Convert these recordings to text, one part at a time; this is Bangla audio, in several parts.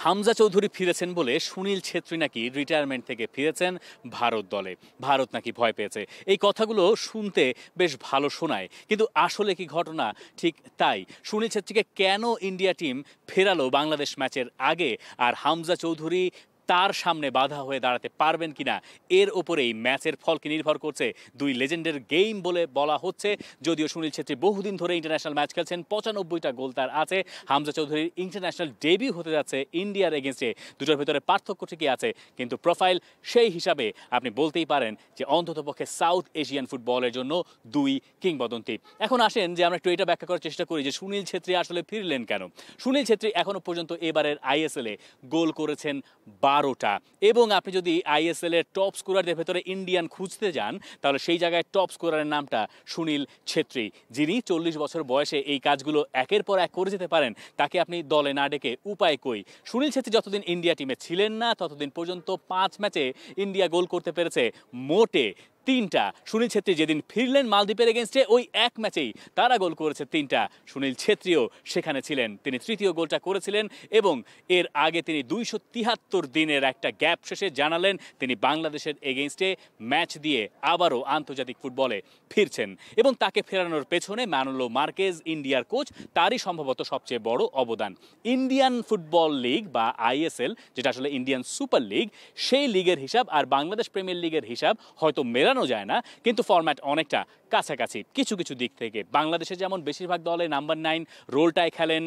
হামজা চৌধুরী ফিরেছেন বলে সুনীল ছেত্রী নাকি রিটায়ারমেন্ট থেকে ফিরেছেন ভারত দলে। ভারত নাকি ভয় পেয়েছে। এই কথাগুলো শুনতে বেশ ভালো শোনায়, কিন্তু আসলে কি ঘটনা ঠিক তাই? সুনীল ছেত্রীকে কেন ইন্ডিয়া টিম ফেরালো বাংলাদেশ ম্যাচের আগে, আর হামজা চৌধুরী তার সামনে বাধা হয়ে দাঁড়াতে পারবেন কিনা, এর ওপরেই ম্যাচের ফল কি নির্ভর করছে। দুই লেজেন্ডের গেম বলে বলা হচ্ছে। যদিও সুনীল ছেত্রী বহুদিন ধরে ইন্টারন্যাশনাল ম্যাচ খেলছেন, 95টা গোল তার আছে। হামজা চৌধুরীর ইন্টারন্যাশনাল ডেবিউ হতে যাচ্ছে ইন্ডিয়ার এগেনস্টে। দুটোর ভেতরে পার্থক্য ঠিকই আছে, কিন্তু প্রোফাইল সেই হিসাবে আপনি বলতেই পারেন যে অন্ততপক্ষে সাউথ এশিয়ান ফুটবলের জন্য দুই কিংবদন্তি। এখন আসেন যে আমরা একটু এটা ব্যাখ্যা করার চেষ্টা করি যে সুনীল ছেত্রী আসলে ফিরলেন কেন। সুনীল ছেত্রী এখনো পর্যন্ত এবারের আইএসএল এ গোল করেছেন 12টা, এবং আপনি যদি আইএসএল এর টপ স্কোরারদের ভেতরে ইন্ডিয়ান খুঁজতে যান, তাহলে সেই জায়গায় টপ স্কোরারের নামটা সুনীল ছেত্রী, যিনি 40 বছর বয়সে এই কাজগুলো একের পর এক করে যেতে পারেন। তাকে আপনি দলে না ডেকে উপায় কই? সুনীল ছেত্রী যতদিন ইন্ডিয়া টিমে ছিলেন না, ততদিন পর্যন্ত 5 ম্যাচে ইন্ডিয়া গোল করতে পেরেছে মোটে 3টা। সুনীল ছেত্রী যেদিন ফিরলেন মালদ্বীপের এগেনস্টে, ওই এক ম্যাচেই তারা গোল করেছে 3টা। সুনীল ছেত্রীও সেখানে ছিলেন, তিনি তৃতীয় গোলটা করেছিলেন, এবং এর আগে তিনি 273 দিনের একটা গ্যাপ শেষে জানালেন তিনি বাংলাদেশের এগেনস্টে ম্যাচ দিয়ে আবারও আন্তর্জাতিক ফুটবলে ফিরছেন। এবং তাকে ফেরানোর পেছনে ম্যানুলো মার্কেজ, ইন্ডিয়ার কোচ, তারই সম্ভবত সবচেয়ে বড় অবদান। ইন্ডিয়ান ফুটবল লিগ বা আইএসএল, যেটা আসলে ইন্ডিয়ান সুপার লিগ, সেই লিগের হিসাব আর বাংলাদেশ প্রিমিয়ার লিগের হিসাব হয়তো মেলানো যায় না, কিন্তু ফরম্যাট অনেকটা কাছাকাছি কিছু কিছু দিক থেকে। বাংলাদেশে যেমন বেশিরভাগ দলে নাম্বার 9 রোলটায় খেলেন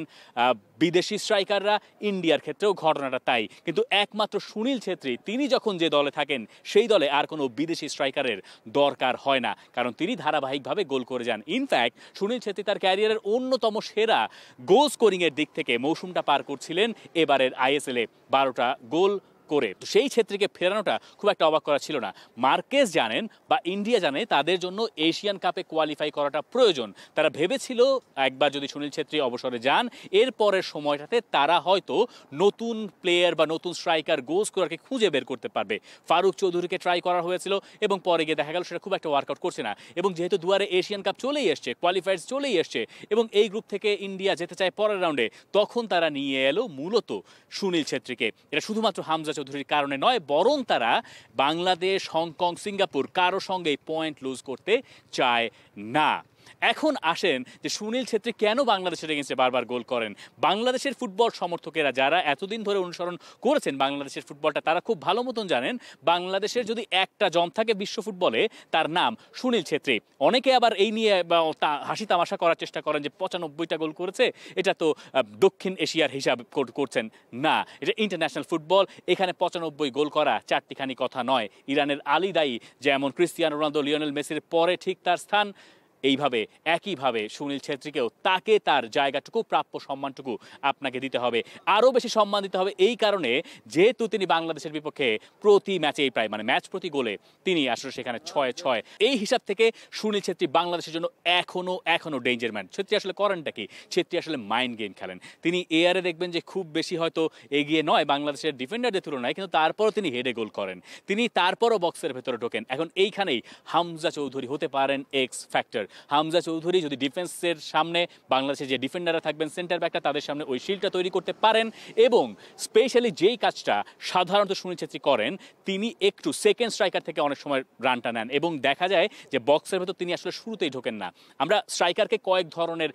বিদেশি স্ট্রাইকাররা, ইন্ডিয়ার ক্ষেত্রেও ঘটনাটা তাই। কিন্তু একমাত্র সুনীল ছেত্রী, তিনি যখন যে দলে থাকেন সেই দলে আর কোনো বিদেশি স্ট্রাইকারের দরকার হয় না, কারণ তিনি ধারাবাহিকভাবে গোল করে যান। ইনফ্যাক্ট সুনীল ছেত্রী তার ক্যারিয়ারের অন্যতম সেরা গোল স্কোরিংয়ের দিক থেকে মৌসুমটা পার করছিলেন এবারের আইএসএল এ 12টা গোল করে। সেই ছেত্রীকে ফেরানোটা খুব একটা অবাক করা ছিল না। মার্কেজ জানেন বা ইন্ডিয়া জানে তাদের জন্য এশিয়ান কাপে কোয়ালিফাই করাটা প্রয়োজন। তারা ভেবেছিল একবার যদি সুনীল ছেত্রী অবসরে যান, এর পরের সময়টাতে তারা হয়তো নতুন প্লেয়ার বা নতুন স্ট্রাইকার, গোল স্কোরারকে খুঁজে বের করতে পারবে। ফারুক চৌধুরীকে ট্রাই করা হয়েছিল, এবং পরে গিয়ে দেখা গেল সেটা খুব একটা ওয়ার্কআউট করছে না। এবং যেহেতু দুয়ারে এশিয়ান কাপ চলেই এসছে, কোয়ালিফায়ার্স চলেই এসছে, এবং এই গ্রুপ থেকে ইন্ডিয়া যেতে চায় পরের রাউন্ডে, তখন তারা নিয়ে এলো মূলত সুনীল ছেত্রীকে। এটা শুধুমাত্র হামজা চৌধুরীর কারণে নয়, বরং তারা বাংলাদেশ, হংকং, সিঙ্গাপুর কারো সঙ্গে পয়েন্ট লুজ করতে চায় না। এখন আসেন যে সুনীল ছেত্রী কেন বাংলাদেশের এগেন্স্টে বারবার গোল করেন। বাংলাদেশের ফুটবল সমর্থকেরা যারা এতদিন ধরে অনুসরণ করেছেন বাংলাদেশের ফুটবলটা, তারা খুব ভালো মতন জানেন বাংলাদেশের যদি একটা জম থাকে বিশ্ব ফুটবলে, তার নাম সুনীল ছেত্রী। অনেকে আবার এই নিয়ে হাসি তামাশা করার চেষ্টা করেন যে 95টা গোল করেছে, এটা তো দক্ষিণ এশিয়ার হিসাব করছেন। না, এটা ইন্টারন্যাশনাল ফুটবল, এখানে 95 গোল করা চারটিখানি কথা নয়। ইরানের আলী দায়ী যেমন ক্রিস্টিয়ানো রোনালদো, লিওনেল মেসির পরে ঠিক তার স্থান, এইভাবে একইভাবে সুনীল ছেত্রীকেও তাকে তার জায়গাটুকু, প্রাপ্য সম্মানটুকু আপনাকে দিতে হবে। আরও বেশি সম্মান দিতে হবে এই কারণে, যেহেতু তিনি বাংলাদেশের বিপক্ষে প্রতি ম্যাচেই প্রায় ম্যাচ প্রতি গোলে তিনি আসলে সেখানে 6-6। এই হিসাব থেকে সুনীল ছেত্রী বাংলাদেশের জন্য এখনো ডেঞ্জার ম্যান। ছেত্রী আসলে করেনটা কি? ছেত্রী আসলে মাইন্ড গেম খেলেন। তিনি এয়ারে দেখবেন যে খুব বেশি হয়তো এগিয়ে নয় বাংলাদেশের ডিফেন্ডারদের তুলনায়, কিন্তু তারপরও তিনি হেডে গোল করেন, তিনি তারপরও বক্সের ভেতরে ঢোকেন। এখন এইখানেই হামজা চৌধুরী হতে পারেন এক্স ফ্যাক্টর। হামজা চৌধুরী যদি ডিফেন্সের সামনে, বাংলাদেশের যে ডিফেন্ডাররা থাকবেন সেন্টার ব্যাকটা, তাদের সামনে ওই শিল্ডটা তৈরি করতে পারেন, এবং স্পেশালি যেই কাজটা সাধারণত সুনীল ছেত্রী করেন, তিনি একটু সেকেন্ড স্ট্রাইকার থেকে অনেক সময় রানটা নেন, এবং দেখা যায় যে বক্সের ভেতর তিনি আসলে শুরুতেই ঢোকেন না। আমরা স্ট্রাইকারকে কয়েক ধরনের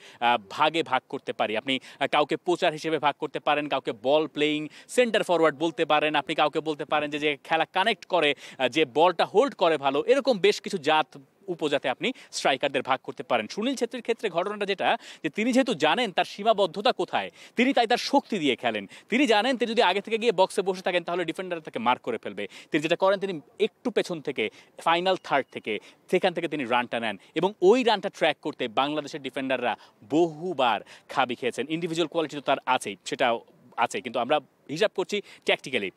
ভাগে ভাগ করতে পারি। আপনি কাউকে পোচার হিসেবে ভাগ করতে পারেন, কাউকে বল প্লেয়িং সেন্টার ফরওয়ার্ড বলতে পারেন, আপনি কাউকে বলতে পারেন যে খেলা কানেক্ট করে, যে বলটা হোল্ড করে ভালো, এরকম বেশ কিছু জাত উপজাতে আপনি স্ট্রাইকারদের ভাগ করতে পারেন। সুনীল ছেত্রীর ক্ষেত্রে ঘটনাটা যেটা, যে তিনি যেহেতু জানেন তার সীমাবদ্ধতা কোথায়, তিনি তাই তার শক্তি দিয়ে খেলেন। তিনি জানেন তিনি যদি আগে থেকে গিয়ে বক্সে বসে থাকেন তাহলে ডিফেন্ডার তাকে মার্ক করে ফেলবে। তিনি যেটা করেন, তিনি একটু পেছন থেকে, ফাইনাল থার্ড থেকে, সেখান থেকে তিনি রানটা নেন, এবং ওই রানটা ট্র্যাক করতে বাংলাদেশের ডিফেন্ডাররা বহুবার খাবি খেয়েছেন। ইন্ডিভিজুয়াল কোয়ালিটি তো তার আছেই, সেটাও আছে, কিন্তু আমরা হিসাব করছি ট্যাকটিক্যালি।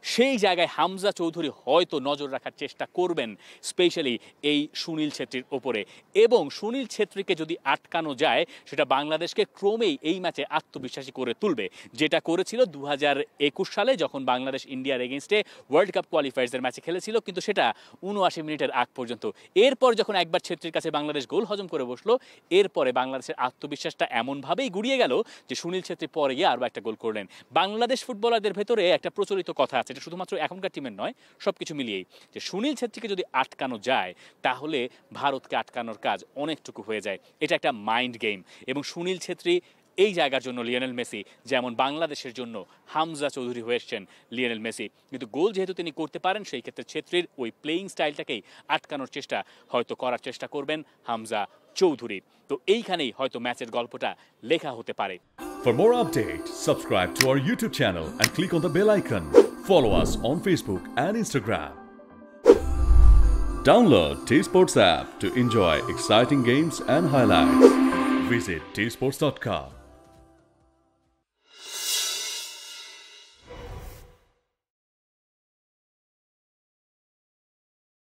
সেই জায়গায় হামজা চৌধুরী হয়তো নজর রাখার চেষ্টা করবেন স্পেশালি এই সুনীল ছেত্রীর ওপরে, এবং সুনীল ছেত্রীকে যদি আটকানো যায় সেটা বাংলাদেশকে ক্রমেই এই ম্যাচে আত্মবিশ্বাসী করে তুলবে, যেটা করেছিল 2021 সালে যখন বাংলাদেশ ইন্ডিয়ার এগেনস্টে ওয়ার্ল্ড কাপ কোয়ালিফায়ার্সের ম্যাচে খেলেছিল, কিন্তু সেটা 79 মিনিটের আগ পর্যন্ত। এরপর যখন একবার ছেত্রীর কাছে বাংলাদেশ গোল হজম করে বসলো, এরপরে বাংলাদেশের আত্মবিশ্বাসটা এমনভাবেই গুড়িয়ে গেল যে সুনীল ছেত্রী পরে গিয়ে আরও একটা গোল করলেন। বাংলাদেশ ফুটবলারদের ভেতরে একটা প্রচলিত কথা আছে, এটা শুধুমাত্র এখনকার টিমের নয়, সব কিছু মিলিয়েই, যে সুনীল ছেত্রীকে যদি আটকানো যায় তাহলে ভারতকে আটকানোর কাজ অনেকটুকু হয়ে যায়। এটা একটা মাইন্ড গেম, এবং সুনীল ছেত্রী এই জায়গার জন্য লিওনেল মেসি যেমন বাংলাদেশের জন্য হামজা চৌধুরী হয়ে এসছেন লিওনেল মেসি, কিন্তু গোল যেহেতু তিনি করতে পারেন সেই ক্ষেত্রে ছেত্রীর ওই প্লেয়িং স্টাইলটাকেই আটকানোর চেষ্টা হয়তো করার চেষ্টা করবেন হামজা চৌধুরী। তো এইখানেই হয়তো ম্যাচের গল্পটা লেখা হতে পারে। For more updates, subscribe to our YouTube channel and click on the bell icon. Follow us on Facebook and Instagram. Download T-Sports app to enjoy exciting games and highlights. Visit tsports.com.